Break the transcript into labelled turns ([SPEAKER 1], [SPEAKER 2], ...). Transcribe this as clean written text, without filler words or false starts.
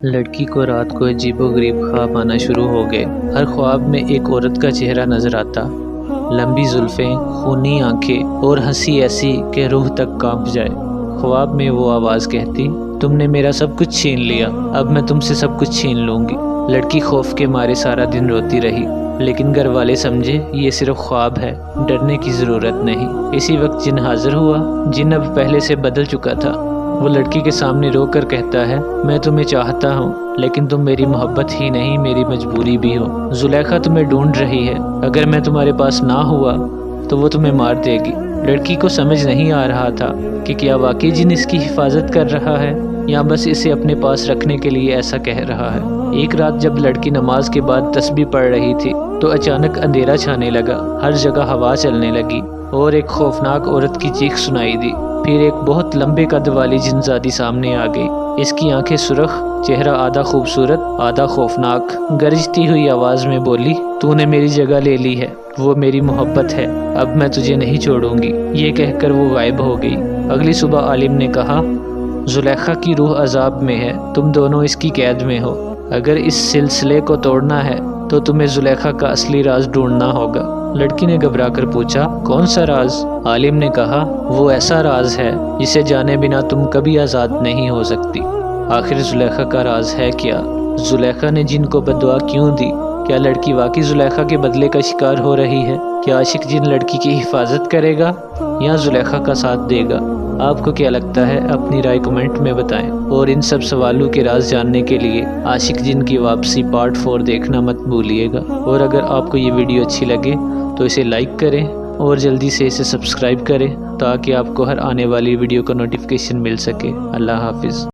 [SPEAKER 1] لڑکی کو رات کو عجیب و غریب خواب آنا شروع ہو گئے۔ ہر خواب میں ایک عورت کا چہرہ نظر آتا، لمبی زلفیں، خونی آنکھیں اور ہنسی ایسی کہ روح تک کانپ جائے۔ خواب میں وہ آواز کہتی، تم نے میرا سب کچھ چھین لیا، اب میں تم سے سب کچھ چھین لوں گی۔ لڑکی خوف کے مارے سارا دن روتی رہی، لیکن گھر والے سمجھے یہ صرف خواب ہے، ڈرنے کی ضرورت نہیں۔ اسی وقت جن حاضر ہوا۔ جن اب پہلے سے بدل چکا تھا۔ وہ لڑکی کے سامنے رو کر کہتا ہے، میں تمہیں چاہتا ہوں، لیکن تم میری محبت ہی نہیں میری مجبوری بھی ہو۔ زلیخا تمہیں ڈھونڈ رہی ہے، اگر میں تمہارے پاس نہ ہوا تو وہ تمہیں مار دے گی۔ لڑکی کو سمجھ نہیں آ رہا تھا کہ کیا واقعی جن اس کی حفاظت کر رہا ہے یا بس اسے اپنے پاس رکھنے کے لیے ایسا کہہ رہا ہے۔ ایک رات جب لڑکی نماز کے بعد تسبیح پڑھ رہی تھی تو اچانک اندھیرا چھانے لگا، ہر جگہ ہوا چلنے لگی اور ایک خوفناک عورت کی چیخ سنائی دی۔ پھر ایک بہت لمبے قد والی جنزادی سامنے آ گئی۔ اس کی آنکھیں سرخ، چہرہ آدھا خوبصورت آدھا خوفناک، گرجتی ہوئی آواز میں بولی، تو نے میری جگہ لے لی ہے، وہ میری محبت ہے، اب میں تجھے نہیں چھوڑوں گی۔ یہ کہہ کر وہ غائب ہو گئی۔ اگلی صبح عالم نے کہا، زلیخا کی روح عذاب میں ہے، تم دونوں اس کی قید میں ہو۔ اگر اس سلسلے کو توڑنا ہے تو تمہیں زلیخا کا اصلی راز ڈھونڈنا ہوگا۔ لڑکی نے گھبرا کر پوچھا، کون سا راز؟ عالم نے کہا، وہ ایسا راز ہے جسے جانے بنا تم کبھی آزاد نہیں ہو سکتی۔ آخر زلیخا کا راز ہے کیا؟ زلیخا نے جن کو بددعا کیوں دی؟ کیا لڑکی واقعی زلیخا کے بدلے کا شکار ہو رہی ہے؟ کیا عاشق جن لڑکی کی حفاظت کرے گا یا زلیخا کا ساتھ دے گا؟ آپ کو کیا لگتا ہے؟ اپنی رائے کمنٹ میں بتائیں، اور ان سب سوالوں کے راز جاننے کے لیے عاشق جن کی واپسی پارٹ 4 دیکھنا مت بھولیے گا۔ اور اگر آپ کو یہ ویڈیو اچھی لگے تو اسے لائک کریں اور جلدی سے اسے سبسکرائب کریں تاکہ آپ کو ہر آنے والی ویڈیو کا نوٹیفیکیشن مل سکے۔ اللہ حافظ۔